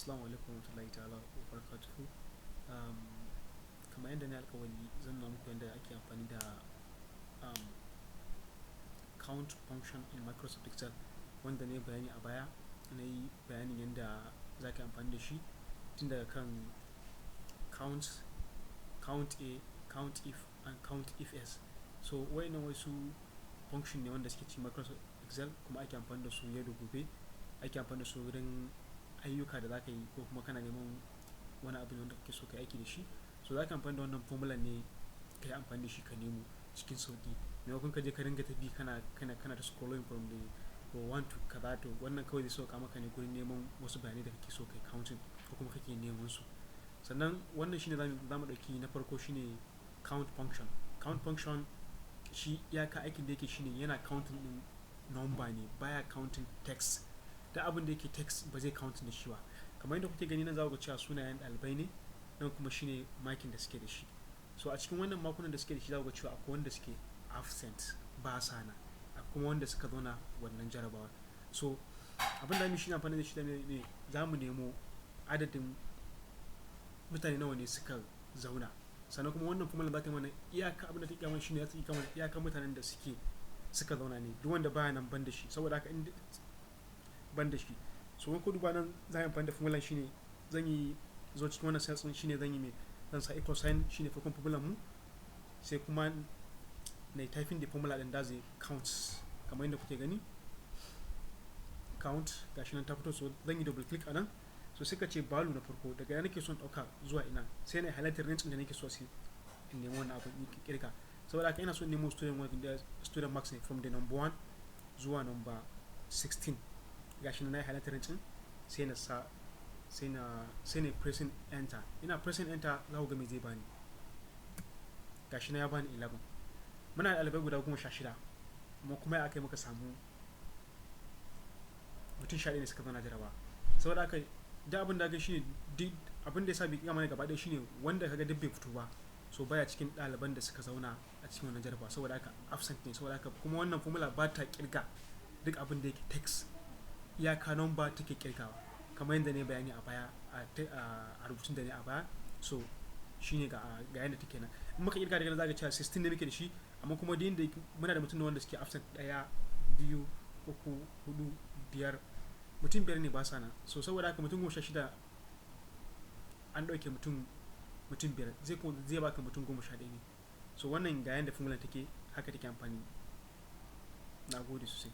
Assalamu alaikum warahmatullahi ta'ala wa barakatuhu. Um, Kamar yadda na alkawari zan nuna muku yadda ake amfani da um, count function in Microsoft Excel wanda na yi bayani a baya. Na yi bayanin yadda za ka amfani da shi tun daga kan count, count a, count if, and count if s. So wayannan wasu function ne wanda suke cikin Microsoft Excel kuma ake amfani da su yau da gobe. Ake amfani da su wurin ayyuka da za ka yi ko kuma kana neman wani abu wanda kake so ka aiki da shi. So za ka amfani da wannan formula ne ka yi amfani da shi ka nemo cikin sauƙi. Maimakon ka je ka ringa tafi kana ta scrolling from the one to kaza to wannan kawai zai sauka maka ne gurin neman wasu bayanai da kake so kai counting ko kuma kake neman su. Sannan wannan shine za mu ɗauki na farko shine count function. Count function shi iyaka aikin da yake shine yana counting din number ne, baya counting text. Da abin da yake text ba zai counting da shi ba. Kamar yadda kuke gani nan za ku ga cewa sunayen ɗalibai ne, nan kuma shine makin da suke da shi. So a cikin wannan makunan da suke da shi za ku ga cewa akwai wanda suke absent ba sa nan, akwai kuma wanda suka zauna wannan jarabawa. So abin da mu shi amfani da shi ne za mu nemo adadin mutane nawa ne suka zauna. Sannan kuma wannan formula za ta yi mana iyaka abin da take mana shine za ta yi mana iyaka mutanen da suka zauna ne, duk wanda baya nan ban da shi. Saboda haka in ban da shi, so ko duba nan za mu amfani da formula shine zan yi zo cikin wannan cells din shine zan yi mai zan sa equal sign shine farkon formula mu, sai kuma na typing da formula din da zai count kamar yadda kuke gani count gashi nan ta fito. So zan yi double click anan, so sai ka ce value na farko daga yana nake son dauka zuwa ina, sai na highlight range din da nake so sai in nemo wannan abin in kirka. Saboda haka ina so nemo student marks ne from the number 1 zuwa number 16. Gashi na highlight range din sai na sa sai na pressing enter. Ina pressing enter za ku ga me zai bani. Gashi na ya bani 11. Muna da ɗalibai guda 16 amma kuma ya aka yi muka samu mutum 11 ne suka zauna jarabawa. Saboda haka da abin da ga shine abin da ya sa bai kiyama ne gaba ɗaya shine wanda kaga duk bai fito ba, so baya cikin ɗaliban da suka zauna a cikin wannan jarabawa. Saboda haka absent ne. Saboda haka kuma wannan formula ba ta kirga duk abin da yake text, iyaka number take kirgawa kamar yadda ne bayani a baya a rubutun da ne a baya. So shine ga yadda take nan. In muka kirga daga zaka cewa 16 ne muke da shi, amma kuma da inda muna da mutum wanda suke absent 1 2 3 4 5 mutum 5 ne ba sa nan. So saboda haka mutum 16 an dauke mutum 5 zai baka mutum 11 ne. So wannan ga yadda formula take haka take amfani. Nagode sosai.